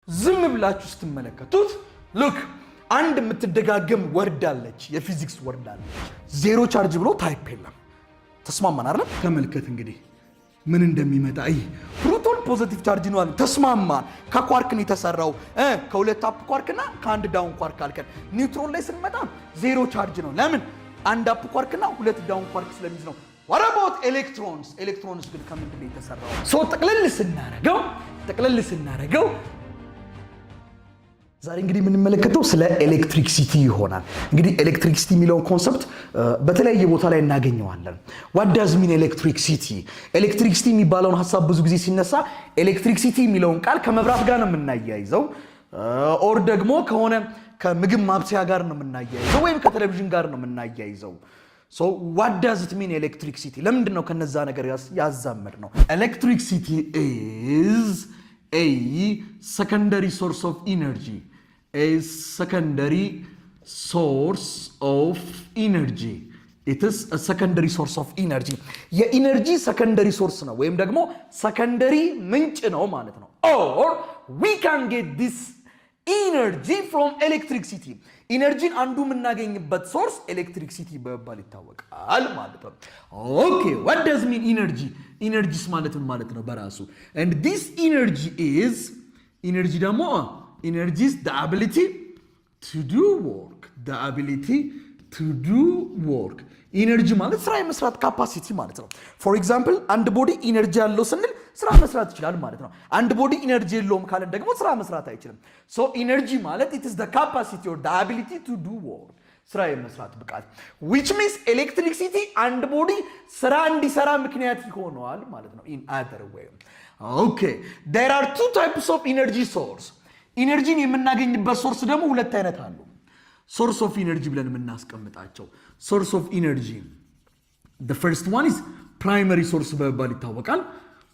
ዝም ብላችሁ ስትመለከቱት ሉክ አንድ የምትደጋገም ወርድ አለች የፊዚክስ ወርድ አለች ዜሮ ቻርጅ ብሎ ታይፕ የለም ተስማማን አይደል ተመልከት እንግዲህ ምን እንደሚመጣ ፕሮቶን ፖዚቲቭ ቻርጅ ነው አለ ተስማማን ከኳርክ ነው የተሰራው ከሁለት አፕ ኳርክና ከአንድ ዳውን ኳርክ አልከን ኒውትሮን ላይ ስንመጣ ዜሮ ቻርጅ ነው ለምን አንድ አፕ ኳርክና ሁለት ዳውን ኳርክ ስለሚይዝ ነው what about electrons electrons ግን ከምንድን ነው የተሰራው ሶ ጠቅለል ስናረገው ዛሬ እንግዲህ የምንመለከተው ስለ ኤሌክትሪክሲቲ ይሆናል እንግዲህ ኤሌክትሪክሲቲ የሚለውን ኮንሰፕት በተለያየ ቦታ ላይ እናገኘዋለን what does mean electricity ኤሌክትሪክሲቲ የሚባለውን ሐሳብ ብዙ ጊዜ ሲነሳ ኤሌክትሪክሲቲ የሚለውን ቃል ከመብራት ጋር ነው የምናያይዘው ኦር ደግሞ ከሆነ ከምግብ ማብሰያ ጋር ነው የምናያይዘው ወይም ከቴሌቪዥን ጋር ነው የምናያይዘው so what does it mean electricity ለምንድን ነው ከነዛ ነገር ያዛመድ ነው electricity is a secondary source of energy a secondary source of energy it is a secondary source of energy የኢነርጂ secondary source ነው ወይም ደግሞ secondary ምንጭ ነው ማለት ነው or we can get this energy from electricity ኢነርጂን አንዱ የምናገኝበት ሶርስ ኤሌክትሪክሲቲ በመባል ይታወቃል ማለት ነው okay what does mean energy energies ማለት ነው በራሱ and this energy is energy ደግሞ energy is the ability to do work the ability to do work ኢነርጂ ማለት ስራ የመስራት ካፓሲቲ ማለት ነው for example አንድ ቦዲ ኢነርጂ ያለው ስንል ስራ መስራት ይችላል ማለት ነው አንድ ቦዲ ኢነርጂ የለውም ካለን ደግሞ ስራ መስራት አይችልም so ኢነርጂ ማለት it is the capacity or the ability to do work ስራ የመስራት ብቃት which means electricity አንድ ቦዲ ስራ እንዲሰራ ምክንያት ይሆናል ማለት ነው in other way okay there are two types of energy source ኢነርጂን የምናገኝበት ሶርስ ደግሞ ሁለት አይነት አሉ source of energy ብለን የምናስቀምጣቸው source of energy the first one is primary source በመባል ይታወቃል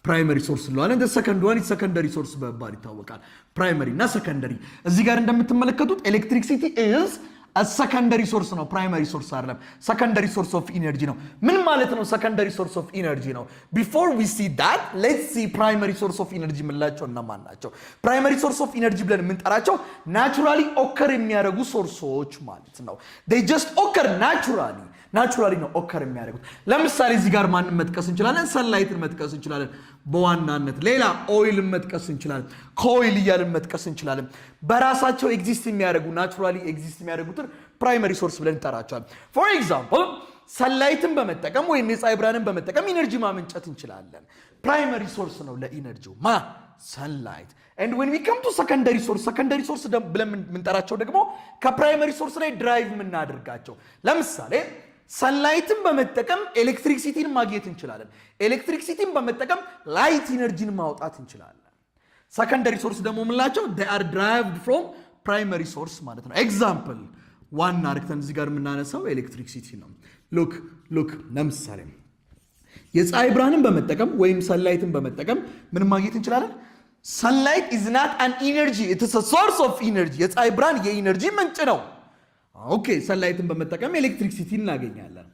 primary source ነው and the second one is secondary source በመባል ይታወቃል primary እና secondary እዚህ ጋር እንደምትመለከቱት electricity is a secondary source ነው primary source አይደለም secondary source of energy ነው ምን ማለት ነው secondary source of energy ነው before we see that let's see primary source of energy ምንላቸው እና ማን ናቸው primary source of energy ብለን የምንጠራቸው naturally occur የሚያደርጉ ሶርሶች ማለት ነው they just occur naturally ነው occur የሚያደርጉት ለምሳሌ እዚህ ጋር ማንን መጥቀስ እንችላለን sunlightን መጥቀስ እንችላለን በዋናነት ሌላ ኦይልን መጥቀስ እንችላለን ኮይል እያልን መጥቀስ እንችላለን በራሳቸው ኤግዚስት የሚያደርጉ naturally ኤግዚስት የሚያደርጉትን primary source ብለን እንጠራቸዋለን for example sunlightን በመጠቀም ወይም የፀሐይ ብርሃንን በመጠቀም ኢነርጂ ማመንጨት እንችላለን primary source ነው ለኢነርጂው sunlight and when we come to secondary source ብለን የምንጠራቸው ደግሞ ከፕራይመሪ ሶርስ ላይ ድራይቭ የምናደርጋቸው ለምሳሌ sunlightን በመጠቀም ኤሌክትሪክሲቲን ማግኘት እንችላለን ኤሌክትሪክሲቲን በመጠቀም ላይት ኢነርጂን ማውጣት እንችላለን secondary source ደግሞ ምንላቸው they are derived from primary source ማለት ነው example ዋና አርክተን እዚህ ጋር የምናነሳው ኤሌክትሪክሲቲ ነው look ለምሳሌ የፀሐይ ብርሃንን በመጠቀም ወይም sunlightን በመጠቀም ምን ማግኘት እንችላለን sunlight is not an energy it is a source of energy የፀሐይ ብርሃን የኢነርጂ ምንጭ ነው okay sunlightን በመጠቀም ኤሌክትሪክሲቲ እናገኛለን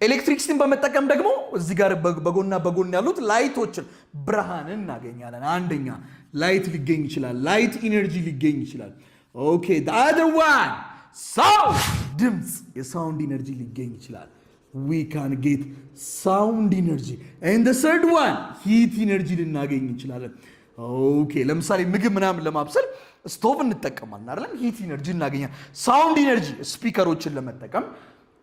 ኤሌክትሪክሲቲን በመጠቀም ደግሞ እዚህ ጋር በጎን ያሉት ላይቶችን ብርሃን እናገኛለን አንደኛ ላይት ሊገኝ ይችላል ላይት ኢነርጂ ሊገኝ ይችላል okay the other one sound ድምጽ የሳውንድ ኢነርጂ ሊገኝ ይችላል we can get sound energy and the third one heat energy ልናገኝ እንችላለን okay ለምሳሌ ምግብ ምናምን ለማብሰል ስቶቭ እንጠቀማለን አይደል ሂት ኢነርጂ እናገኛለን ሳውንድ ኢነርጂ ስፒከሮችን ለመጠቀም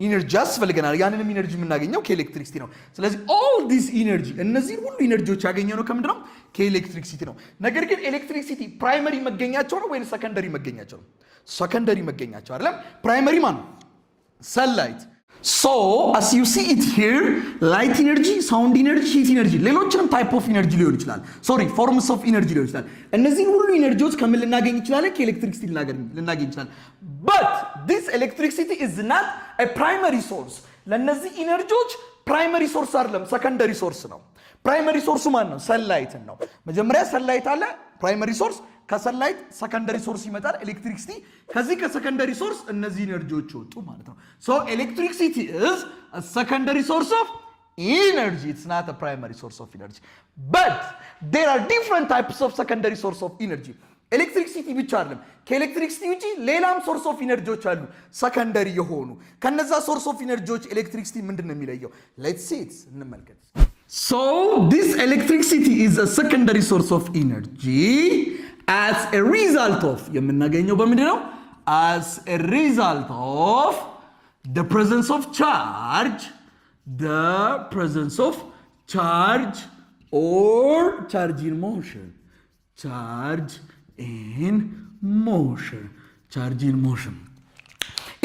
ኢነርጂ ያስፈልገናል ያንንም ኢነርጂ የምናገኘው ከኤሌክትሪክሲቲ ነው ስለዚህ all this energy እነዚህ ሁሉ ኢነርጂዎች ያገኘነው ከምንድነው ከኤሌክትሪክሲቲ ነው ነገር ግን ኤሌክትሪክሲቲ ፕራይመሪ መገኛቸው ነው ወይስ ሰከንደሪ መገኛቸው ነው ሰከንደሪ መገኛቸው አይደለም ፕራይመሪ ማን sunlight so as you see it here light energy sound energy heat energy ሌሎችንም type of energy ሊሆን ይችላል forms of energy ሊሆን ይችላል እነዚህ ሁሉ ኢነርጂዎች ከምን ልናገኝ ይችላል ከኤሌክትሪክሲቲ ልናገኝ ይችላል but this electricity is not a primary source ለነዚህ ኢነርጂዎች primary source አይደለም secondary source ነው primary source ማን ነው sunlight ነው መጀመሪያ sunlight አለ primary source ከሰንላይት ሰከንደሪ ሶርስ ይመጣል ኤሌክትሪክሲቲ ከዚህ ከሰከንደሪ ሶርስ እነዚህ ኢነርጂዎች ወጡ ማለት ነው so electricity is a secondary source of energy. It's not a primary source of energy. But there are different types of secondary source of energy. ኤሌክትሪክሲቲ ብቻ አይደለም ከኤሌክትሪክሲቲ ውጪ ሌላም ሶርስ ኦፍ ኢነርጂዎች አሉ ሰከንደሪ የሆኑ ከነዛ ሶርስ ኦፍ ኢነርጂዎች ኤሌክትሪክሲቲ ምንድነው የሚለየው let's see it እንመልከት so this electricity is a secondary source of energy as a result of የምናገኘው በምንድነው as a result of the presence of charge or charge in motion charge in motion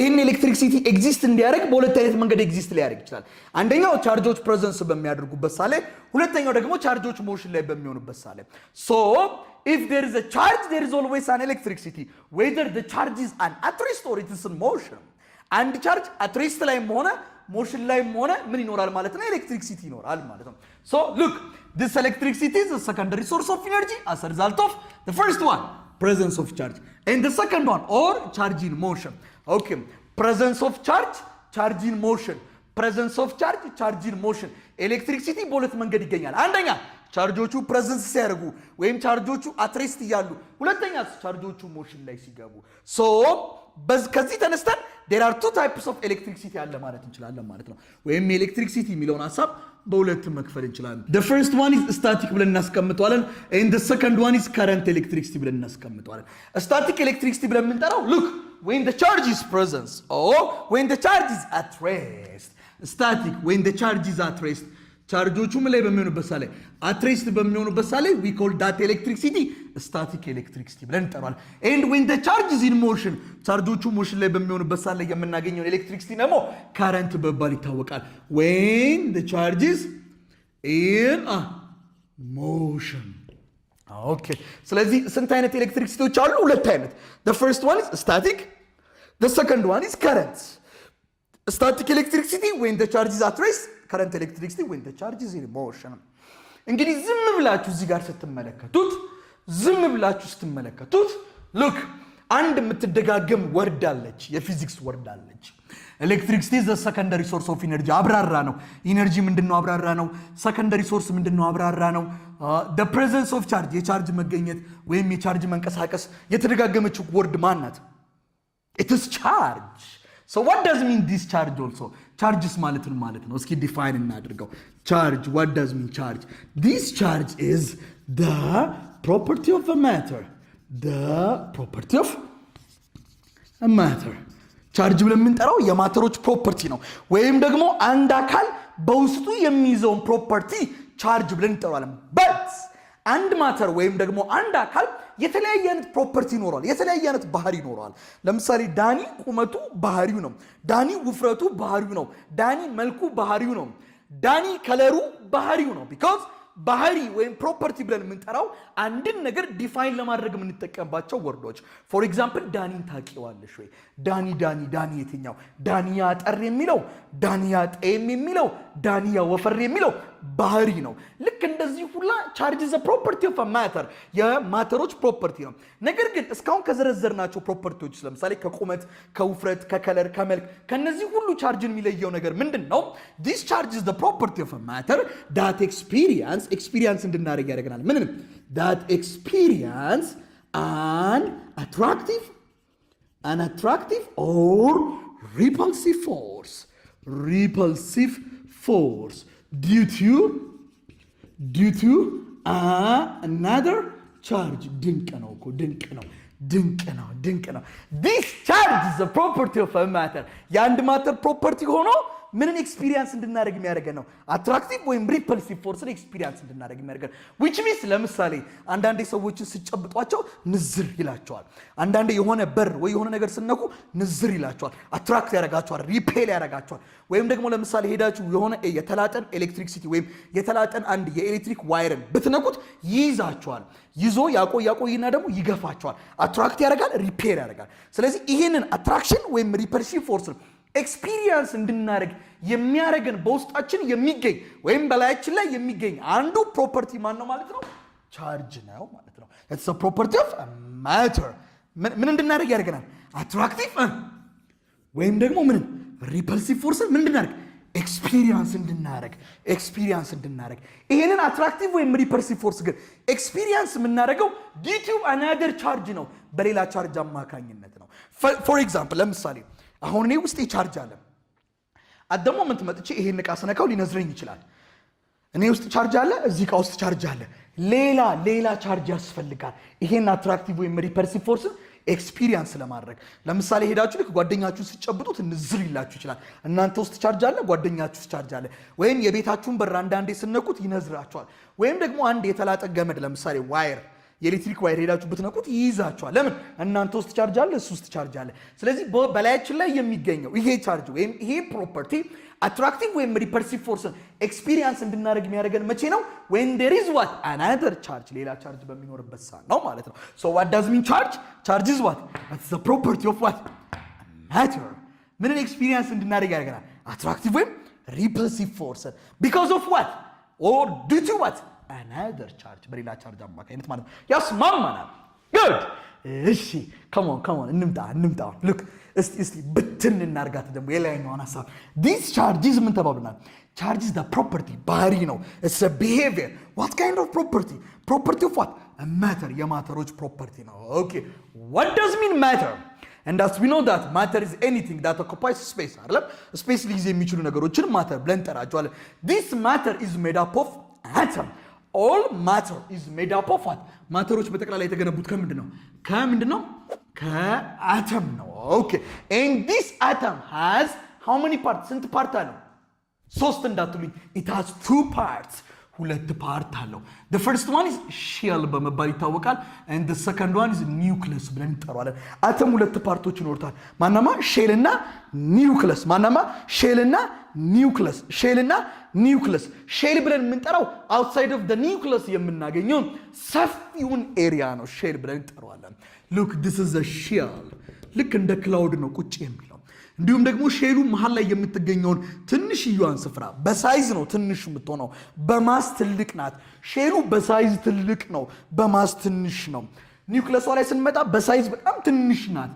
in electricity exist እንዲያደርግ በሁለት አይነት መንገድ exist ሊያደርግ ይችላል አንደኛው ቻርጆች ፕሬዘንስ በሚያደርጉበት ሳለ ሁለተኛው ደግሞ ቻርጆች ሞሽን ላይ በሚሆኑበት ሳለ so if there is a charge there is always an electricity whether the charge is at rest or it is in motion and charge at rest ላይም ሆነ motion ላይም ሆነ ምን ይኖራል ማለት ነው electricity ይኖራል ማለት ነው so look this electricity is a secondary source of energy as a result of the first one presence of charge and the second one or charge in motion okay presence of charge in motion presence of charge in motion electricity በሁለት መንገድ ይገኛል አንደኛ ቻርጆቹ ፕሬዘንስ ሲያደርጉ ወይም ቻርጆቹ አትሬስት ይያሉ ሁለተኛ ቻርጆቹ ሞሽን ላይ ሲገቡ so ከዚህ ተነስተን there are two types of electricity አለ ማለት እንችላለን ማለት ነው ወይም electricity የሚለውን ሐሳብ በሁለት መክፈል እንችላለን the first one is static ብለን እናስቀምጣለን and the second one is current electricity ብለን እናስቀምጣለን static electricity ብለን የምንጠራው look when the charge is present or when the charge is at rest static when the charge is at rest ቻርጆቹ ምን ላይ በሚሆኑበት ሳለ አትሬስት በሚሆኑበት ሳለ we call that electricity static electricity ብለን እንጠራዋለን and when the charge is in motion ቻርጆቹ ሞሽን ላይ በሚሆኑበት ሳለ የምናገኘው ኤሌክትሪክሲቲ ደግሞ current በመባል ይታወቃል when the charge is in motion okay ስለዚህ ስንት አይነት ኤሌክትሪክሲቲዎች አሉ ሁለት አይነት the first one is static the second one is current static electricity when the charge is at rest current electricity when the charge is in motion እንግዲህ ዝም ብላችሁ እዚህ ጋር ስትመለከቱት look አንድ የምትደጋገም ወርድ አለች የፊዚክስ ወርድ አለች electricity is the secondary source of energy አብራራ ነው ኢነርጂ ምንድነው አብራራ ነው secondary source ምንድነው አብራራ ነው the presence of charge የቻርጅ መገኘት ወይም የቻርጅ መንቀሳቀስ የተደጋገመችው ወርድ ማን ናት it is charge so what does mean this charge also charges ማለት ነው እስኪ ዲፋይን እናድርገው charge what does mean charge this charge is the property of a matter charge ብለን የምንጠራው የማተሮች ፕሮፐርቲ ነው ወይም ደግሞ አንድ አካል በውስጡ የሚይዘውን ፕሮፐርቲ charge ብለን እንጠራዋለን but አንድ ማተር ወይም ደግሞ አንድ አካል የተለያየ አይነት ፕሮፐርቲ ይኖራል የተለያየ አይነት ባህሪ ይኖራል ለምሳሌ ዳኒ ቁመቱ ባህሪው ነው ዳኒ ውፍረቱ ባህሪው ነው ዳኒ መልኩ ባህሪው ነው ዳኒ ከለሩ ባህሪው ነው because ባህሪ ወይም ፕሮፐርቲ ብለን የምንጠራው አንድን ነገር ዲፋይን ለማድረግ የምንጠቀምባቸው ወርዶች for example ዳኒን ታውቂዋለሽ ወይ ዳኒ የትኛው ዳኒያ ጠር የሚለው ዳኒያ ጤም የሚለው ዳኒያ ወፈር የሚለው ባህሪ ነው ልክ እንደዚህ ሁላ charge is a property of a matter የማተሮች ፕሮፐርቲ ነው ነገር ግን እስካሁን ከዘረዘርናቸው ፕሮፐርቲዎች ለምሳሌ ከቁመት ከውፍረት ከከለር ከመልክ ከነዚህ ሁሉ ቻርጅን የሚለየው ነገር ምንድነው this charge is the property of a matter that experience እንድናደርግ ያደርገናል ምንም that experience an attractive or repulsive force due to another charge ድንቅ ነው this charge is a property of a matter የአንድ ማተር ፕሮፐርቲ ሆኖ ምንን ኤክስፒሪየንስ እንድናደርግ የሚያደርገን ነው አትራክቲቭ ወይም ሪፐልሲቭ ፎርስን ኤክስፒሪየንስ እንድናደርግ የሚያደርገን which means ለምሳሌ አንዳንዴ ሰዎችን ሲጨብጧቸው ንዝር ይላቸዋል አንዳንዴ የሆነ በር ወይ የሆነ ነገር ስነኩ ንዝር ይላቸዋል አትራክት ያደርጋቸዋል ሪፔል ያደርጋቸዋል ወይም ደግሞ ለምሳሌ ሄዳችሁ የሆነ የተላጠን ኤሌክትሪክሲቲ ወይም የተላጠን አንድ የኤሌክትሪክ ዋይርን ብትነኩት ይይዛቸዋል ይዞ ያቆይና ደግሞ ይገፋቸዋል አትራክት ያደርጋል ሪፔል ያደርጋል ስለዚህ ይሄንን አትራክሽን ወይም ሪፐልሲቭ ፎርስ ኤክስፒሪየንስ እንድናደርግ የሚያደርገን በውስጣችን የሚገኝ ወይም በላያችን ላይ የሚገኝ አንዱ ፕሮፐርቲ ማን ነው ማለት ነው ቻርጅ ነው ማለት ነው it's a property of a matter ምን እንድናደርግ ያደርገናል አትራክቲቭ ወይም ደግሞ ምን ሪፐልሲቭ ፎርስ ምን እንድናደርግ ኤክስፒሪየንስ እንድናረግ ይሄንን አትራክቲቭ ወይም ሪፐርሲቭ ፎርስ ግን ኤክስፒሪየንስ የምናደርገው ዲዩ ቱ አናዘር ቻርጅ ነው በሌላ ቻርጅ አማካኝነት ነው ፎር ኤግዛምፕል ለምሳሌ አሁን እኔ ውስጥ ቻርጅ አለ አደሞ ምን ተመጥቼ ይሄን ዕቃ ስነካው ሊነዝረኝ ይችላል እኔ ውስጥ ቻርጅ አለ እዚህ ዕቃ ውስጥ ቻርጅ አለ ሌላ ቻርጅ ያስፈልጋል ይሄን አትራክቲቭ ወይም ሪፐርሲቭ ፎርስ ኤክስፒሪየንስ ለማድረግ ለምሳሌ ሄዳችሁ ልክ ጓደኛችሁን ሲጨብጡት ንዝር ይላችሁ ይችላል እናንተ ውስጥ ቻርጅ አለ ጓደኛችሁ ውስጥ ቻርጅ አለ ወይም የቤታችሁን በር አንዳንዴ ስነኩት ይነዝራችኋል ወይም ደግሞ አንድ የተላጠ ገመድ ለምሳሌ ዋየር የኤሌክትሪክ ዋየር ሄዳችሁ ብትነኩት ይይዛችኋል ለምን እናንተ ውስጥ ቻርጅ አለ እሱ ውስጥ ቻርጅ አለ ስለዚህ በላያችን ላይ የሚገኘው ይሄ ቻርጅ ወይም ይሄ ፕሮፐርቲ አትራክቲቭ ወይም ሪፐርሲቭ ፎርስን ኤክስፒሪየንስ እንድናደርግ የሚያደርገን መቼ ነው when there is what another charge ሌላ ቻርጅ በሚኖርበት ሰዓት ነው ማለት ነው so what does mean charge is what it's the property of what matter ምንን ኤክስፒሪየንስ እንድናደርግ ያደርገናል አትራክቲቭ ወይም ሪፐልሲቭ ፎርስን because of what or due to what another charge በሌላ ቻርጅ አማካኝነት ማለት ነው ያስማማናል good እሺ come on እንምጣ look እስቲ ብትን እናርጋት ደግሞ የላይኛውን ሐሳብ this charges ምን ተባብለናል charge is the property ባህሪ ነው it's a behavior what kind of property of what a matter የማተሮች property ነው okay what does mean matter and as we know that matter is anything that occupies space አይደለም space ሊይዝ የሚችሉ ነገሮችን matter ብለን እንጠራቸዋለን this matter is made up of atom all matter is made up of what ማተሮች በጠቅላላ የተገነቡት ከምንድን ነው ከአተም ነው okay and this atom has how many parts ስንት ፓርት አለው ሶስት እንዳትሉኝ it has two parts ሁለት ፓርት አለው the first one is shell በመባል ይታወቃል and the second one is nucleus ብለን እንጠራዋለን አተም ሁለት ፓርቶች ይኖርታል ማናማ ሼል እና ኒውክለስ ሼል ብለን የምንጠራው outside of the nucleus የምናገኘው ሰፊውን ኤሪያ ነው ሼል ብለን እንጠራዋለን look this is a shell ልክ እንደ ክላውድ ነው ቁጭ የሚለው እንዲሁም ደግሞ ሼሉ መሃል ላይ የምትገኘውን ትንሽዬዋን ስፍራ በሳይዝ ነው ትንሽ የምትሆነው በማስ ትልቅ ናት ሼሉ በሳይዝ ትልቅ ነው በማስ ትንሽ ነው ኒውክለሷ ላይ ስንመጣ በሳይዝ በጣም ትንሽ ናት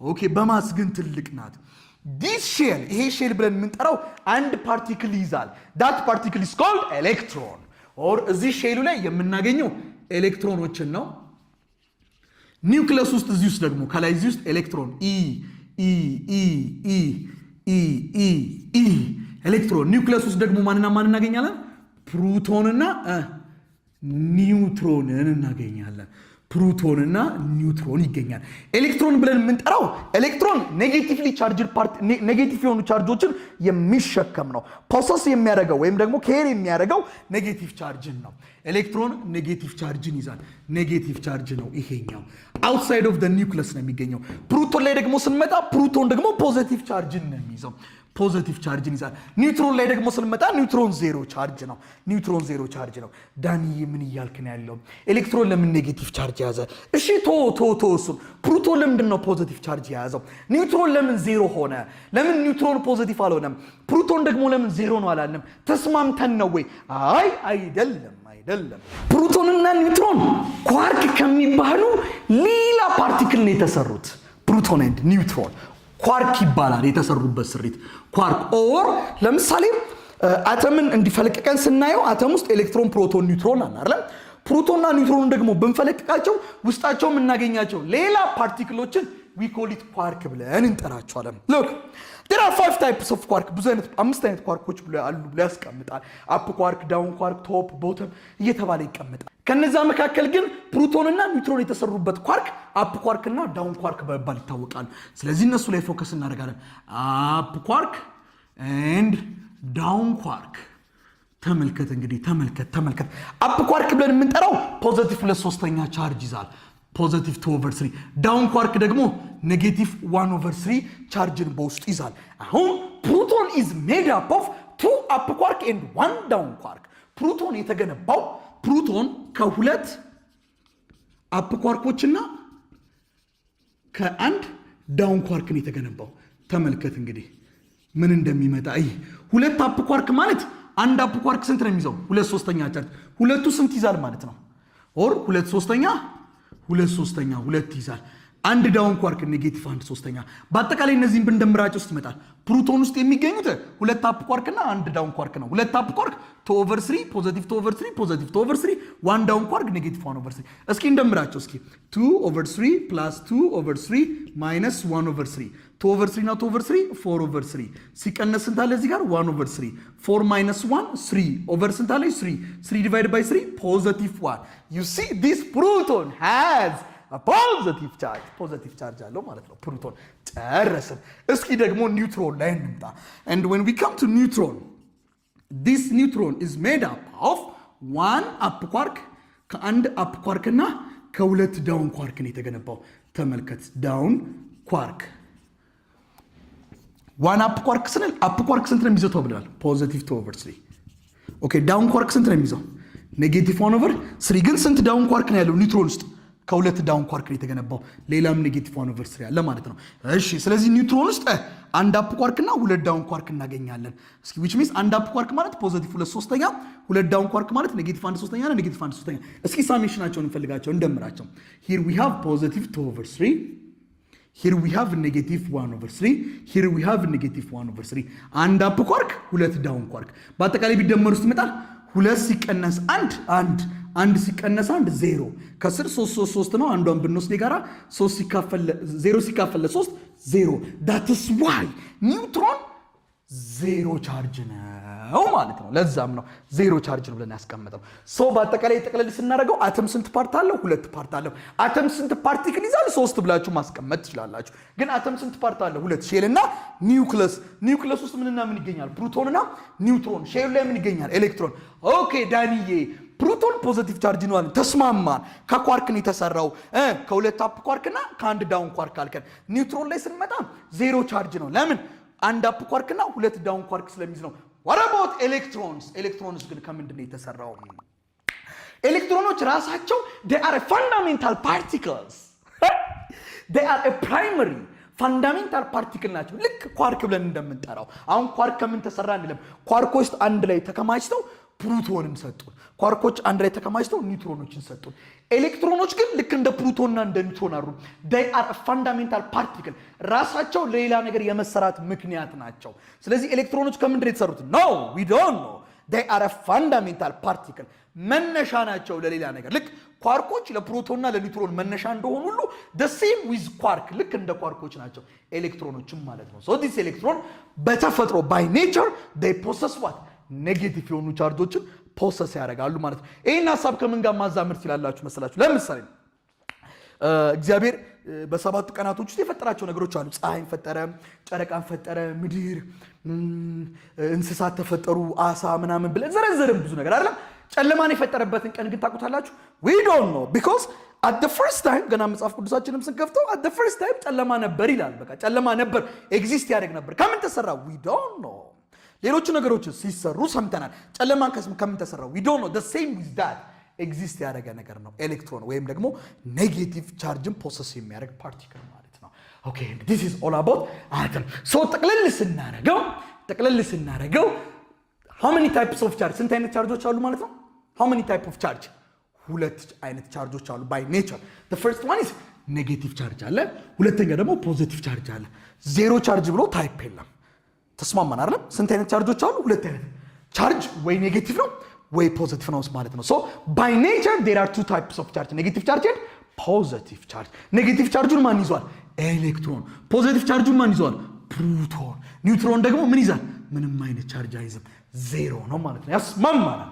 ኦኬ በማስ ግን ትልቅ ናት this shell ይሄ ሼል ብለን የምንጠራው አንድ ፓርቲክል ይዛል that particle is called electron or እዚህ ሼሉ ላይ የምናገኘው ኤሌክትሮኖችን ነው ኒውክለስ ውስጥ እዚህ ውስጥ ደግሞ ከላይ እዚህ ውስጥ ኤሌክትሮን ኤሌክትሮን ኒውክለስ ውስጥ ደግሞ ማንና እናገኛለን ፕሮቶንና ኒውትሮንን እናገኛለን ፕሮቶንና ኒውትሮን ይገኛል ኤሌክትሮን ብለን የምንጠራው ኤሌክትሮን ኔጌቲቭሊ ቻርጅድ ፓርት ኔጌቲቭ የሆኑ ቻርጆችን የሚሸከም ነው ፖሰስ የሚያደርገው ወይም ደግሞ ኬር የሚያደርገው ኔጌቲቭ ቻርጅን ነው ኤሌክትሮን ኔጌቲቭ ቻርጅን ይዛል ኔጌቲቭ ቻርጅ ነው ይሄኛው outside of the nucleus ነው የሚገኘው ፕሮቶን ላይ ደግሞ ስንመጣ ፕሮቶን ደግሞ ፖዚቲቭ ቻርጅን ነው የሚይዘው ፖዚቲቭ ቻርጅን ይዛል ኒውትሮን ላይ ደግሞ ስንመጣ ኒውትሮን ዜሮ ቻርጅ ነው ዳኒ ምን እያልክ ነው ያለው ኤሌክትሮን ለምን ኔጌቲቭ ቻርጅ ያዘ እሺ ቶ እሱ ፕሮቶን ለምንድን ነው ፖዚቲቭ ቻርጅ ያዘው ኒውትሮን ለምን ዜሮ ሆነ ለምን ኒውትሮን ፖዚቲቭ አልሆነም ፕሮቶን ደግሞ ለምን ዜሮ ነው አላለም ተስማምተን ነው ወይ አይ አይደለም ፕሮቶንና ኒውትሮን ኳርክ ከሚባሉ ሌላ ፓርቲክል ነው የተሰሩት ፕሮቶን ኤንድ ኒውትሮን ኳርክ ይባላል የተሰሩበት ስሪት ኳርክ ኦር ለምሳሌ አተምን እንዲፈልቀቀን ስናየው አተም ውስጥ ኤሌክትሮን ፕሮቶን ኒውትሮን አናርለም ፕሮቶንና ኒውትሮን ደግሞ ብንፈልቀቃቸው ውስጣቸው የምናገኛቸው ሌላ ፓርቲክሎችን we call it ኳርክ ብለን እንጠራቸዋለን look there are 5 types of quark ብዙ አይነት 5 አይነት ኳርኮች አሉ ብሎ ያስቀምጣል አፕ ኳርክ ዳውን ኳርክ ቶፕ ቦተም እየተባለ ይቀመጣል ከነዛ መካከል ግን ፕሮቶንና ኒውትሮን የተሰሩበት ኳርክ አፕ ኳርክ እና ዳውን ኳርክ በመባል ይታወቃሉ ስለዚህ እነሱ ላይ ፎከስ እናደርጋለን አፕ ኳርክ ኤንድ ዳውን ኳርክ ተመልከት አፕ ኳርክ ብለን የምንጠራው ፖዚቲቭ 2/3 ቻርጅ ይዛል ፖዚቲቭ 2/3 ዳውን ኳርክ ደግሞ ኔጌቲቭ 1/3 ቻርጅን በውስጡ ይዛል አሁን ፕሮቶን is made up of 2 up quark and 1 down quark ፕሮቶን የተገነባው ፕሮቶን ከሁለት አፕ ኳርኮችና ከአንድ ዳውን ኳርክ ነው የተገነባው ተመልከት እንግዲህ ምን እንደሚመጣ ሁለት አፕ ኳርክ ማለት አንድ አፕ ኳርክ ስንት ነው የሚይዘው 2/3 ቻርጅ ሁለቱ ስንት ይዛል ማለት ነው ኦር 2/3 2 ይዛል አንድ ዳውን ኳርክ ኔጌቲቭ 1/3። በአጠቃላይ እነዚህን ብንደምራቸው ውስጥ ይመጣል ፕሮቶን ውስጥ የሚገኙት ሁለት አፕ ኳርክ እና አንድ ዳውን ኳርክ ነው። ሁለት አፕ ኳርክ 2/3 ፖዚቲቭ 2/3 ፖዚቲቭ 2/3 ዋን ዳውን ኳርክ ኔጌቲቭ 1/3። እስኪ እንደምራቸው እስኪ 2/3 + 2/3 - 1/3 2/3 እና 2/3 4/3 ሲቀነስ ስንት አለ እዚህ ጋር 1/3 4 - 1 3 ኦቨር ስንት አለ 3 3 ዲቫይድ ባይ 3 ፖዚቲቭ 1 you see this proton has a positive charge አለው ማለት ነው ፕሮቶን። ጨረስን። እስኪ ደግሞ ኒውትሮን ላይ እንምጣ። and when we come to neutron, this neutron is made up of one up quark ከአንድ አፕ ኳርክ እና ከሁለት ዳውን ኳርክ ነው የተገነባው። ተመልከት ዳውን ኳርክ ዋን አፕ ኳርክ ስንል አፕ ኳርክ ስንት ነው የሚይዘው ተብሏል? ፖዚቲቭ 2/3 ኦኬ። ዳውን ኳርክ ስንት ነው የሚይዘው? ኔጌቲቭ 1/3 ግን ስንት ዳውን ኳርክ ነው ያለው ኒውትሮን ውስጥ? ከሁለት ዳውን ኳርክ ነው የተገነባው። ሌላም ኔጌቲቭ 1/3 ያለ ማለት ነው። እሺ ስለዚህ ኒውትሮን ውስጥ አንድ አፕ ኳርክ እና ሁለት ዳውን ኳርክ እናገኛለን። እስኪ which means አንድ አፕ ኳርክ ማለት ፖዚቲቭ 2/3 ሁለት ዳውን ኳርክ ማለት ኔጌቲቭ 1/3 እና ኔጌቲቭ 1/3። እስኪ ሳሜሽናቸውን እንፈልጋቸው እንደምራቸው። here we have positive 2/3 here we have negative 1/3 here we have negative 1/3 አንድ አፕ ኳርክ ሁለት ዳውን ኳርክ በአጠቃላይ ቢደመሩ ውስጥ ይመጣል ሁለት ሲቀነስ አንድ ሲቀነስ 0 ከስር 3 ነው። አንዷን ብንወስድ ጋራ 3 ሲካፈል 0 ሲካፈል 3 0 that is why ኒውትሮን ዜሮ ቻርጅ ነው ማለት ነው። ለዛም ነው ዜሮ ቻርጅ ነው ብለን ያስቀመጠው። ሶ በአጠቃላይ ጠቅለል ስናደርገው አተም ስንት ፓርት አለው? ሁለት ፓርት አለው። አተም ስንት ፓርቲክል ይዛል? 3 ብላችሁ ማስቀመጥ ትችላላችሁ። ግን አተም ስንት ፓርት አለው? ሁለት፣ ሼል እና ኒውክለስ። ኒውክለስ ውስጥ ምንና ምን ይገኛል? ፕሮቶን እና ኒውትሮን። ሼል ላይ ምን ይገኛል? ኤሌክትሮን። ኦኬ ዳንዬ ፕሮቶን ፖዚቲቭ ቻርጅ ነው አለ። ተስማማን። ከኳርክ ነው የተሰራው ከሁለት አፕ ኳርክ እና ከአንድ ዳውን ኳርክ አልከን። ኒውትሮን ላይ ስንመጣ ዜሮ ቻርጅ ነው። ለምን? አንድ አፕ ኳርክ እና ሁለት ዳውን ኳርክ ስለሚይዝ ነው። what about electrons? ኤሌክትሮንስ ግን ከምንድን ነው የተሰራው? ኤሌክትሮኖች ራሳቸው they are a fundamental particles they are a primary fundamental particle ናቸው። ልክ ኳርክ ብለን እንደምንጠራው። አሁን ኳርክ ከምን ተሰራ እንለም። ኳርኮች አንድ ላይ ተከማችተው ፕሮቶንን ሰጡን። ኳርኮች አንድ ላይ ተከማችተው ኒውትሮኖችን ሰጡን። ኤሌክትሮኖች ግን ልክ እንደ ፕሮቶንና እንደ ኒውትሮን አሩ they are a fundamental particle ራሳቸው ለሌላ ነገር የመሰራት ምክንያት ናቸው። ስለዚህ ኤሌክትሮኖች ከምንድን ነው የተሰሩት? no we don't know they are a fundamental particle መነሻ ናቸው ለሌላ ነገር። ልክ ኳርኮች ለፕሮቶንና ለኒውትሮን መነሻ እንደሆኑ ሁሉ the same with quark ልክ እንደ ኳርኮች ናቸው ኤሌክትሮኖችም ማለት ነው። so this electron በተፈጥሮ by nature they possess what? ኔጌቲቭ የሆኑ ቻርጆችን ፖሰስ ያደርጋሉ ማለት ነው። ይህን ሀሳብ ከምን ጋር ማዛመድ ትችላላችሁ መሰላችሁ? ለምሳሌ እግዚአብሔር በሰባቱ ቀናቶች ውስጥ የፈጠራቸው ነገሮች አሉ። ፀሐይን ፈጠረ፣ ጨረቃን ፈጠረ፣ ምድር፣ እንስሳት ተፈጠሩ፣ አሳ ምናምን ብለን ዘረዘርን ብዙ ነገር አይደለም። ጨለማን የፈጠረበትን ቀን ግን ታውቁታላችሁ? we don't know because at the first time ገና መጽሐፍ ቅዱሳችንም ስንከፍተው at the first time ጨለማ ነበር ይላል። በቃ ጨለማ ነበር፣ ኤግዚስት ያደርግ ነበር። ከምን ተሰራ? we don't know። ሌሎቹ ነገሮች ሲሰሩ ሰምተናል። ጨለማን ከምን ተሰራው? we don't know the same with that ኤግዚስት ያደረገ ነገር ነው ኤሌክትሮን ወይም ደግሞ ኔጌቲቭ ቻርጅን ፖሰስ የሚያደርግ ፓርቲክል ማለት ነው። ኦኬ this is all about atom። ሶ ጠቅለል ስናረገው how many types of charge? ስንት አይነት ቻርጆች አሉ ማለት ነው? how many type of charge? ሁለት አይነት ቻርጆች አሉ by nature። the first one is ኔጌቲቭ ቻርጅ አለ፣ ሁለተኛ ደግሞ ፖዚቲቭ ቻርጅ አለ። ዜሮ ቻርጅ ብሎ ታይፕ የለም። ተስማማን አይደል? ስንት አይነት ቻርጆች አሉ? ሁለት አይነት ቻርጅ፣ ወይ ኔጌቲቭ ነው ወይ ፖዚቲቭ ነው ማለት ነው። ሶ by nature there are two types of charge, negative charge and positive charge። ኔጌቲቭ ቻርጁን ማን ይዟል? ኤሌክትሮን። ፖዚቲቭ ቻርጁን ማን ይዟል? ፕሮቶን። ኒውትሮን ደግሞ ምን ይዛል? ምንም አይነት ቻርጅ አይዝም፣ ዜሮ ነው ማለት ነው። ያስማማናል።